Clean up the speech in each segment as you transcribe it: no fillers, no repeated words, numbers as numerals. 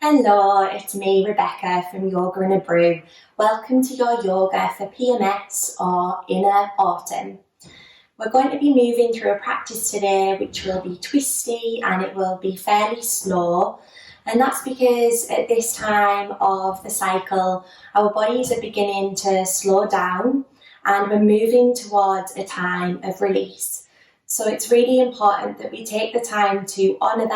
Hello, it's me, Rebecca from Yoga A Brew. Welcome to your yoga for PMS or inner autumn. We're going to be moving through a practice today which will be twisty and it will be fairly slow. And that's because at this time of the cycle, our bodies are beginning to slow down and we're moving towards a time of release. So it's really important that we take the time to honour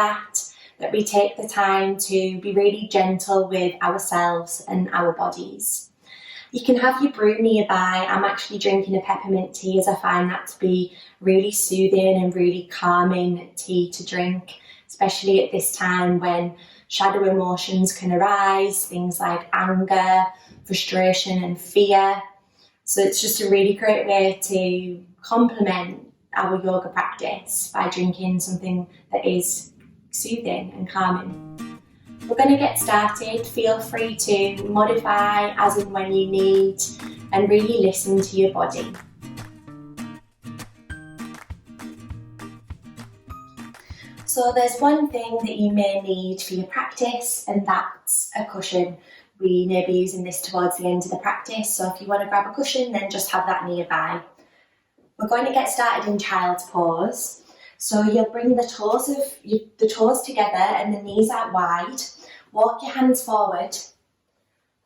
that we take the time to be really gentle with ourselves and our bodies. You can have your brew nearby. I'm actually drinking a peppermint tea as I find that to be really soothing and really calming tea to drink, especially at this time when shadow emotions can arise, things like anger, frustration and fear. So it's just a really great way to complement our yoga practice by drinking something that is soothing and calming. We're going to get started. Feel free to modify as and when you need and really listen to your body. So there's one thing that you may need for your practice, and that's a cushion. We may be using this towards the end of the practice, so if you want to grab a cushion, then just have that nearby. We're going to get started in child's pose. So you'll bring the toes together and the knees out wide. Walk your hands forward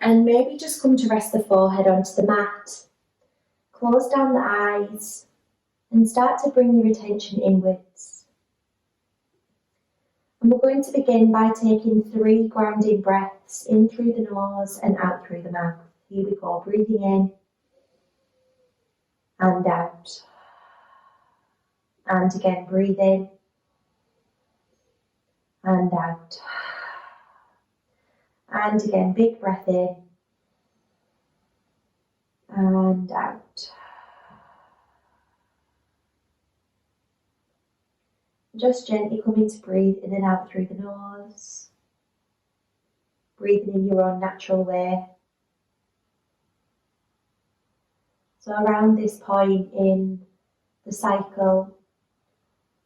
and maybe just come to rest the forehead onto the mat. Close down the eyes and start to bring your attention inwards. And we're going to begin by taking 3 grounding breaths in through the nose and out through the mouth. Here we go, breathing in and out. And again, breathe in and out. And again, big breath in and out. Just gently coming to breathe in and out through the nose. Breathing in your own natural way. So around this point in the cycle,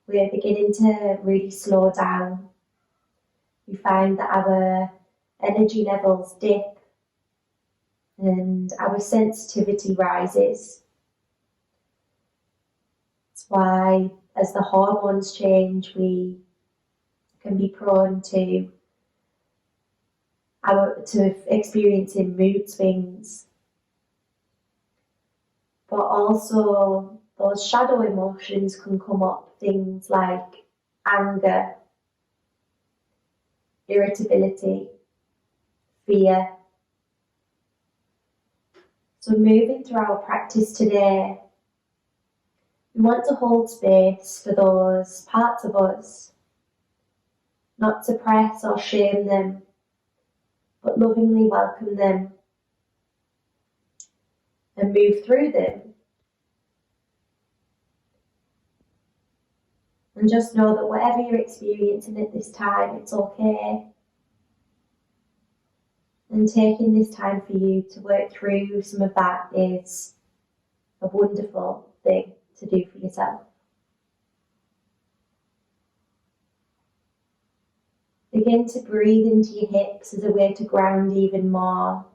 we're beginning to really slow down. We find that our energy levels dip and our sensitivity rises. That's why as the hormones change, we can be prone to experiencing mood swings. But also those shadow emotions can come up, things like anger, irritability, fear. So moving through our practice today, we want to hold space for those parts of us, not suppress or shame them, but lovingly welcome them and move through them. And just know that whatever you're experiencing at this time, it's okay. And taking this time for you to work through some of that is a wonderful thing to do for yourself. Begin to breathe into your hips as a way to ground even more.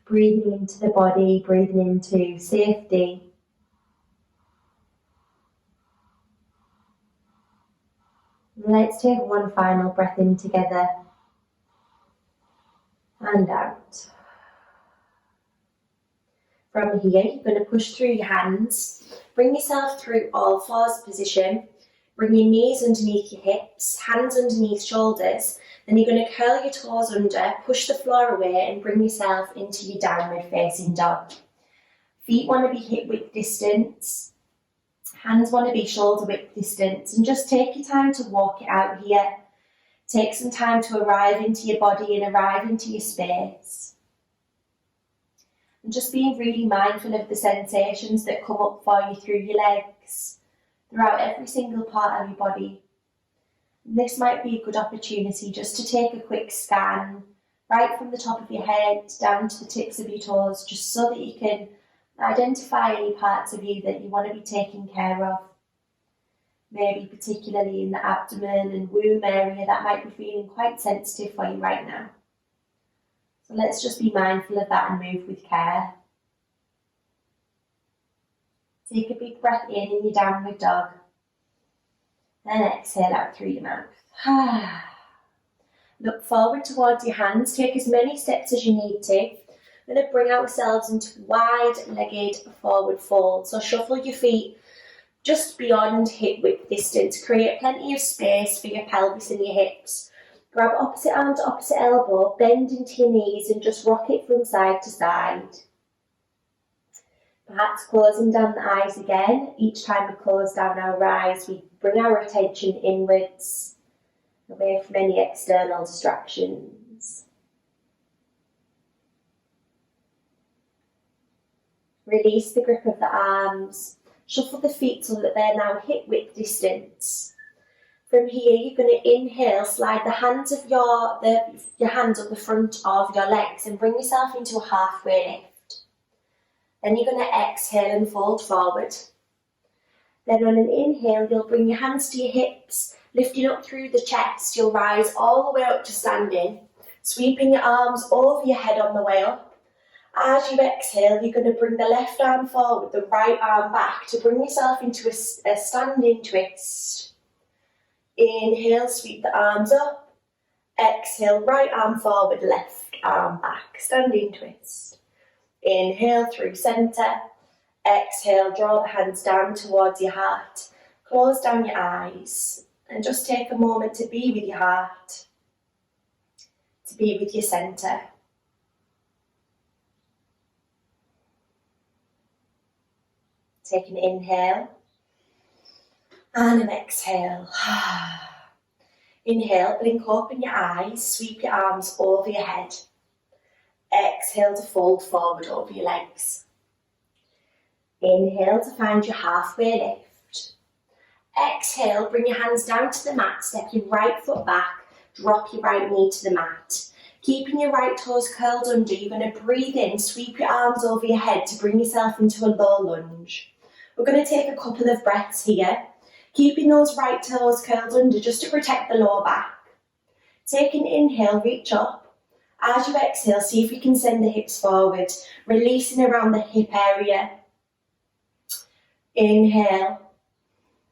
Breathing into the body, breathing into safety. Let's take one final breath in together and out. From here, you're going to push through your hands. Bring yourself through all fours position. Bring your knees underneath your hips, hands underneath shoulders. Then you're going to curl your toes under, push the floor away and bring yourself into your downward facing dog. Feet want to be hip width distance. Hands want to be shoulder width distance, and just take your time to walk it out here. Take some time to arrive into your body and arrive into your space. And just being really mindful of the sensations that come up for you through your legs, throughout every single part of your body. And this might be a good opportunity just to take a quick scan, right from the top of your head down to the tips of your toes, just so that you can identify any parts of you that you want to be taking care of. maybe particularly in the abdomen and womb area that might be feeling quite sensitive for you right now. So let's just be mindful of that and move with care. Take a big breath in your downward dog. Then exhale out through your mouth. Look forward towards your hands. Take as many steps as you need to. We're going to bring ourselves into wide-legged forward fold. So shuffle your feet just beyond hip width distance. Create plenty of space for your pelvis and your hips. Grab opposite arm to opposite elbow, bend into your knees and just rock it from side to side. Perhaps closing down the eyes again. Each time we close down our eyes, we bring our attention inwards, away from any external distractions. Release the grip of the arms. Shuffle the feet so that they're now hip width distance. From here, you're going to inhale, slide the hands of your hands up the front of your legs and bring yourself into a halfway lift. Then you're going to exhale and fold forward. Then on an inhale, you'll bring your hands to your hips, lifting up through the chest. You'll rise all the way up to standing, sweeping your arms over your head on the way up. As you exhale, you're going to bring the left arm forward, the right arm back to bring yourself into a standing twist. Inhale, sweep the arms up. Exhale, right arm forward, left arm back, standing twist. Inhale through centre. Exhale, draw the hands down towards your heart. Close down your eyes and just take a moment to be with your heart, to be with your centre. Take an inhale and an exhale. Inhale, blink open your eyes, sweep your arms over your head. Exhale to fold forward over your legs. Inhale to find your halfway lift. Exhale, bring your hands down to the mat, step your right foot back, drop your right knee to the mat. Keeping your right toes curled under, you're going to breathe in, sweep your arms over your head to bring yourself into a low lunge. We're going to take a couple of breaths here, keeping those right toes curled under just to protect the lower back. Take an inhale, reach up. As you exhale, see if you can send the hips forward, releasing around the hip area. Inhale.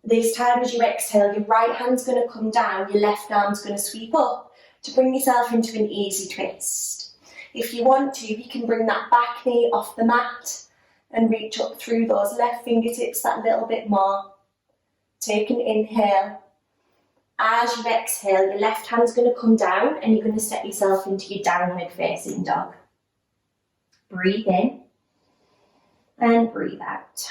This time as you exhale, your right hand's going to come down, your left arm's going to sweep up to bring yourself into an easy twist. If you want to, you can bring that back knee off the mat and reach up through those left fingertips that little bit more. Take an inhale. As you exhale, your left hand's going to come down and you're going to step yourself into your downward facing dog. Breathe in and breathe out.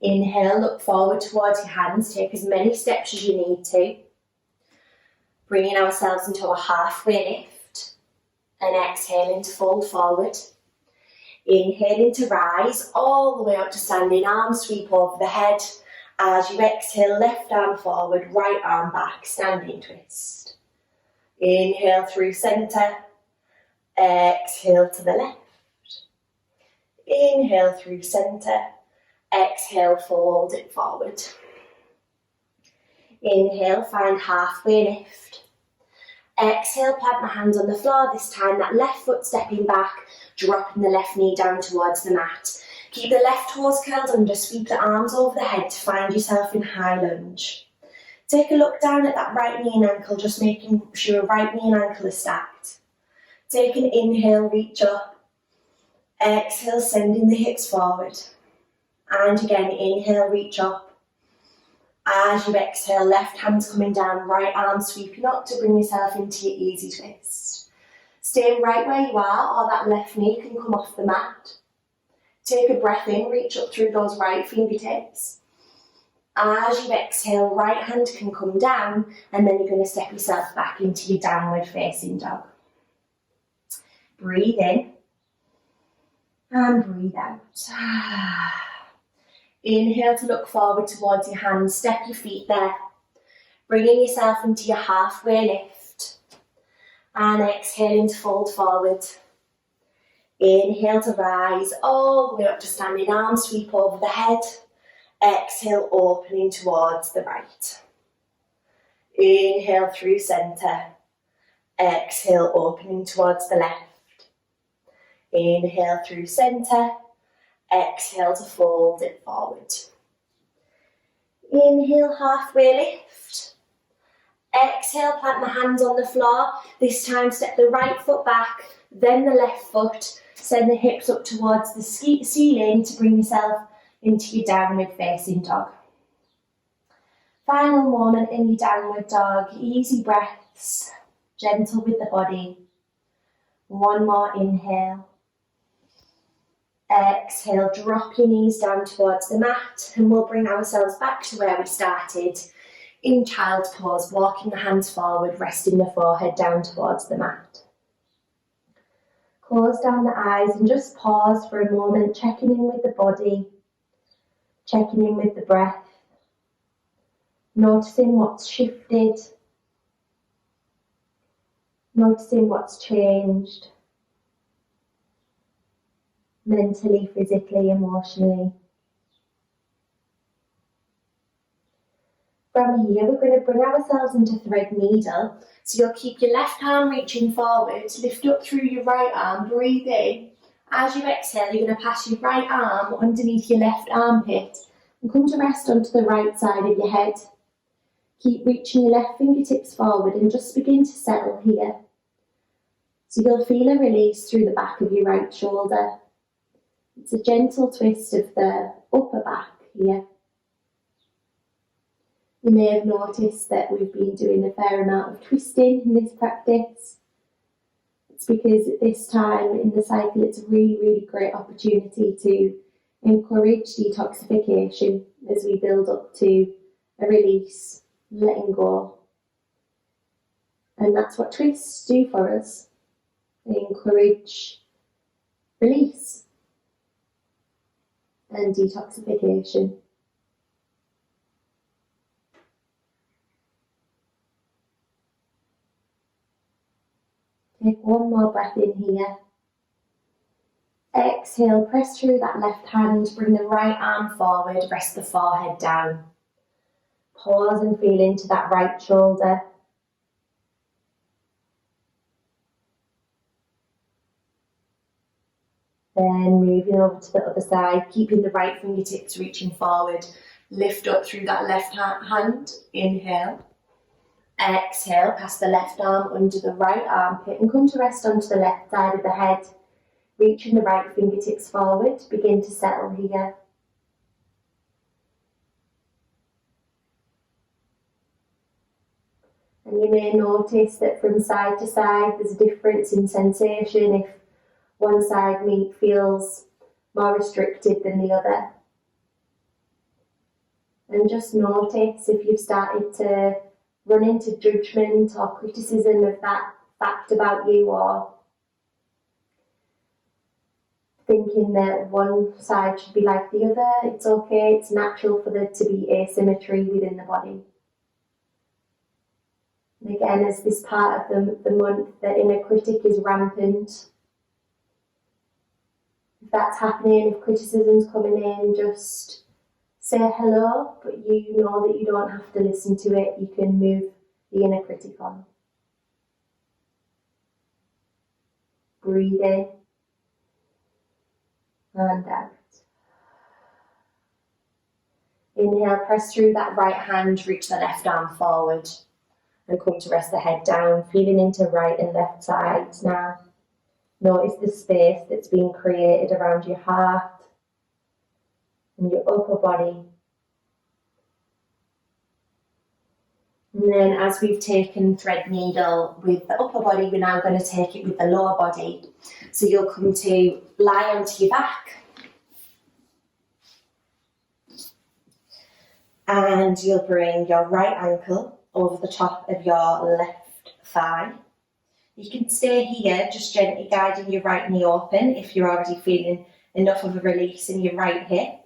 Inhale, look forward towards your hands. Take as many steps as you need to. Bringing ourselves into a halfway lift and exhaling to fold forward. Inhaling to rise all the way up to standing, arms sweep over the head. As you exhale, left arm forward, right arm back, standing twist. Inhale through centre. Exhale to the left. Inhale through centre. Exhale, fold it forward. Inhale, find halfway lift. Exhale, plant the hands on the floor. This time that left foot stepping back, dropping the left knee down towards the mat. Keep the left toes curled under, sweep the arms over the head to find yourself in high lunge. Take a look down at that right knee and ankle, just making sure right knee and ankle are stacked. Take an inhale, reach up. Exhale, sending the hips forward. And again, inhale, reach up. As you exhale, left hand's coming down, right arm sweeping up to bring yourself into your easy twist. Stay right where you are, or that left knee can come off the mat. Take a breath in, reach up through those right fingertips. As you exhale, right hand can come down, and then you're going to step yourself back into your downward facing dog. Breathe in and breathe out. Inhale to look forward towards your hands, step your feet there, bringing yourself into your halfway lift. And exhaling to fold forward. Inhale to rise all the way up to standing, arms sweep over the head. Exhale, opening towards the right. Inhale through centre. Exhale, opening towards the left. Inhale through centre. Exhale to fold it forward. Inhale, halfway lift. Exhale, plant the hands on the floor. This time step the right foot back, then the left foot. Send the hips up towards the ceiling to bring yourself into your downward facing dog. Final moment in your downward dog. Easy breaths, gentle with the body. One more inhale. Exhale, drop your knees down towards the mat, and we'll bring ourselves back to where we started. In child's pose, walking the hands forward, resting the forehead down towards the mat. Close down the eyes and just pause for a moment, checking in with the body, checking in with the breath, noticing what's shifted, noticing what's changed, mentally, physically, emotionally. From here, we're going to bring ourselves into thread needle. So you'll keep your left arm reaching forward, lift up through your right arm, breathe in. As you exhale, you're going to pass your right arm underneath your left armpit and come to rest onto the right side of your head. Keep reaching your left fingertips forward and just begin to settle here. So you'll feel a release through the back of your right shoulder. It's a gentle twist of the upper back here. You may have noticed that we've been doing a fair amount of twisting in this practice. It's because at this time in the cycle it's a really, really great opportunity to encourage detoxification as we build up to a release, letting go. And that's what twists do for us. They encourage release and detoxification. Take one more breath in here. Exhale, press through that left hand, bring the right arm forward, rest the forehead down. Pause and feel into that right shoulder. Then moving over to the other side, keeping the right fingertips reaching forward. Lift up through that left hand, inhale. Exhale, pass the left arm under the right armpit and come to rest onto the left side of the head. Reaching the right fingertips forward, begin to settle here. And you may notice that from side to side there's a difference in sensation if one side feels more restricted than the other. And just notice if you've started to run into judgment or criticism of that fact about you, or thinking that one side should be like the other. It's okay, it's natural for there to be asymmetry within the body. And again, as this part of the month, the inner critic is rampant. If that's happening, if criticism's coming in, just say hello, but you know that you don't have to listen to it. You can move the inner critic on. Breathe in and out. Inhale, press through that right hand, reach the left arm forward and come to rest the head down, feeling into right and left sides now. Notice the space that's being created around your heart and your upper body. And then as we've taken thread needle with the upper body, we're now going to take it with the lower body. So you'll come to lie onto your back. And you'll bring your right ankle over the top of your left thigh. You can stay here, just gently guiding your right knee open if you're already feeling enough of a release in your right hip.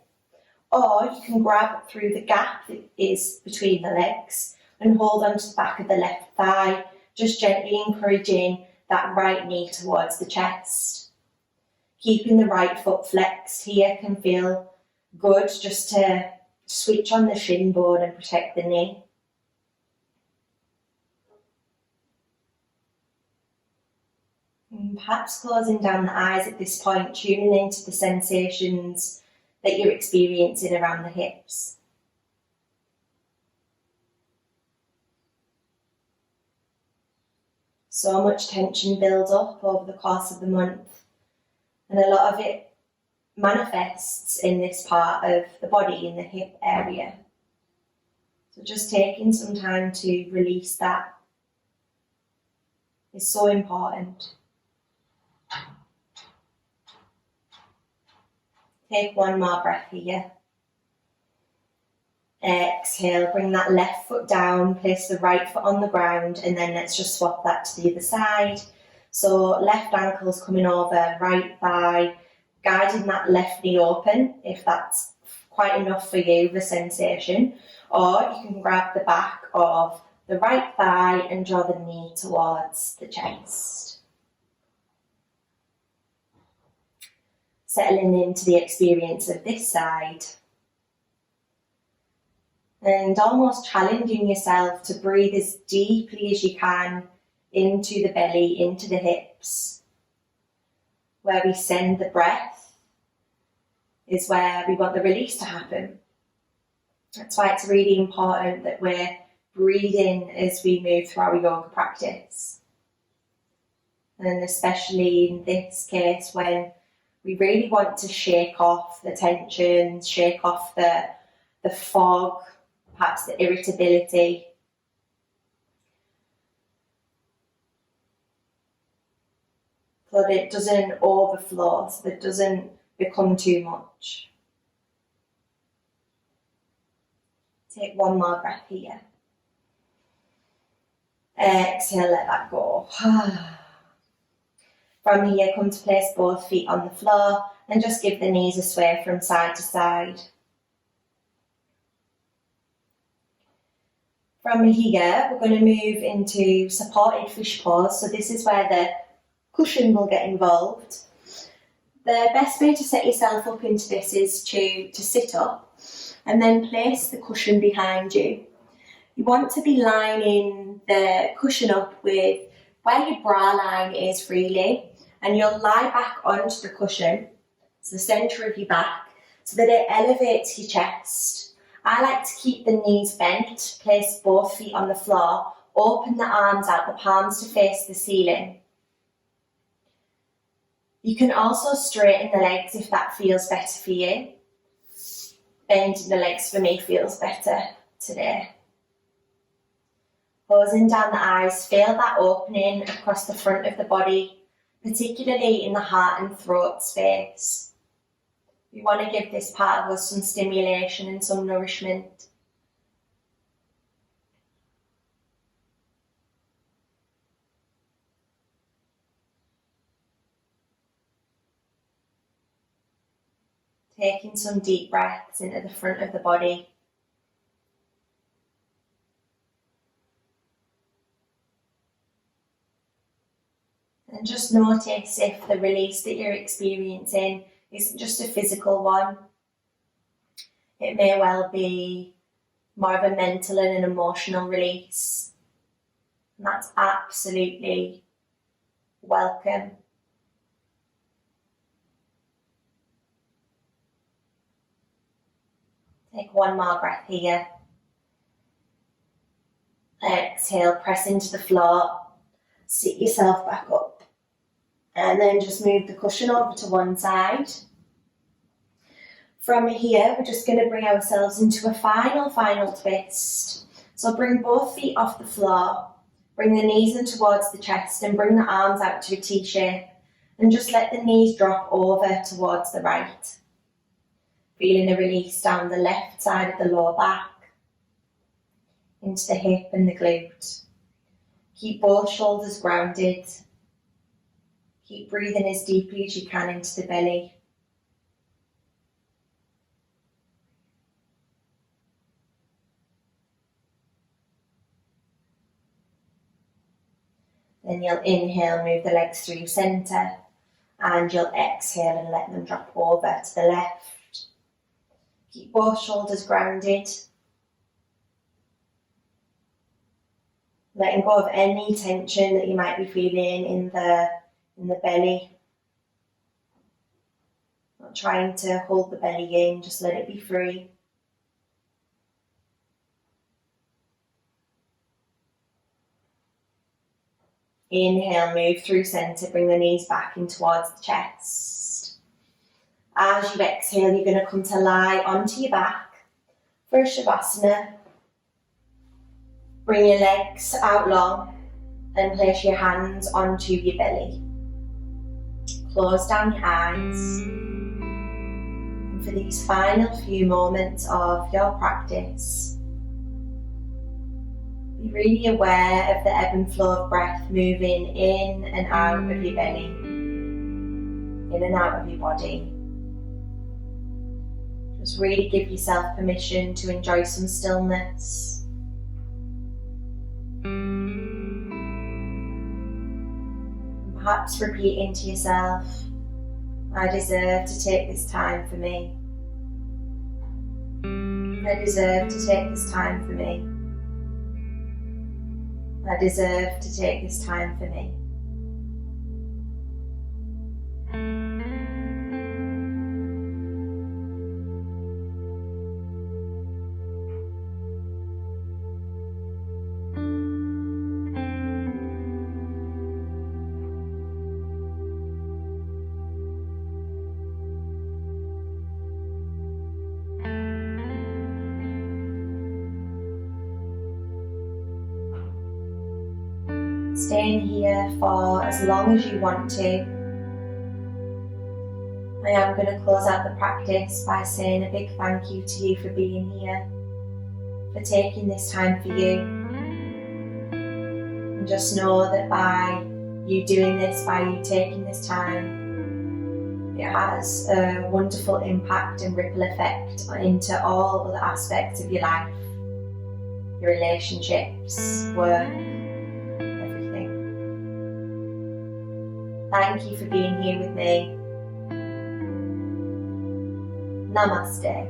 Or you can grab through the gap that is between the legs and hold onto the back of the left thigh, just gently encouraging that right knee towards the chest. Keeping the right foot flexed here can feel good, just to switch on the shin bone and protect the knee. And perhaps closing down the eyes at this point, tuning into the sensations that you're experiencing around the hips. So much tension builds up over the course of the month, and a lot of it manifests in this part of the body, in the hip area. So just taking some time to release that is so important. Take one more breath here. Exhale, bring that left foot down, place the right foot on the ground, and then let's just swap that to the other side. So left ankle's coming over, right thigh, guiding that left knee open, if that's quite enough for you, the sensation. Or you can grab the back of the right thigh and draw the knee towards the chest. Settling into the experience of this side. And almost challenging yourself to breathe as deeply as you can into the belly, into the hips. Where we send the breath is where we want the release to happen. That's why it's really important that we're breathing as we move through our yoga practice. And especially in this case when we really want to shake off the tension, shake off the fog, perhaps the irritability. So that it doesn't overflow, so that it doesn't become too much. Take one more breath here. Exhale, let that go. From here, come to place both feet on the floor and just give the knees a sway from side to side. From here, we're going to move into supported fish pose. So this is where the cushion will get involved. The best way to set yourself up into this is to sit up and then place the cushion behind you. You want to be lining the cushion up with where your bra line is really, and you'll lie back onto the cushion, so the centre of your back, so that it elevates your chest. I like to keep the knees bent, place both feet on the floor, open the arms out, the palms to face the ceiling. You can also straighten the legs if that feels better for you. Bending the legs for me feels better today. Closing down the eyes, feel that opening across the front of the body, particularly in the heart and throat space. We want to give this part of us some stimulation and some nourishment. Taking some deep breaths into the front of the body. And just notice if the release that you're experiencing isn't just a physical one. It may well be more of a mental and an emotional release. And that's absolutely welcome. Take one more breath here. Exhale, press into the floor. Sit yourself back up. And then just move the cushion over to one side. From here, we're just going to bring ourselves into a final twist. So bring both feet off the floor. Bring the knees in towards the chest and bring the arms out to a T shape. And just let the knees drop over towards the right. Feeling a release down the left side of the lower back. Into the hip and the glute. Keep both shoulders grounded. Keep breathing as deeply as you can into the belly. Then you'll inhale, move the legs through centre, and you'll exhale and let them drop over to the left. Keep both shoulders grounded. Letting go of any tension that you might be feeling in the belly. Not trying to hold the belly in, just let it be free. Inhale, move through centre, bring the knees back in towards the chest. As you exhale, you're going to come to lie onto your back for a Shavasana. Bring your legs out long and place your hands onto your belly. Close down your eyes. And for these final few moments of your practice, be really aware of the ebb and flow of breath moving in and out of your belly, in and out of your body. Just really give yourself permission to enjoy some stillness. And perhaps repeating to yourself, I deserve to take this time for me. I deserve to take this time for me. I deserve to take this time for me. Staying here for as long as you want to. I am going to close out the practice by saying a big thank you to you for being here, for taking this time for you. And just know that by you doing this, by you taking this time, it has a wonderful impact and ripple effect into all other aspects of your life, your relationships, work. Thank you for being here with me. Namaste.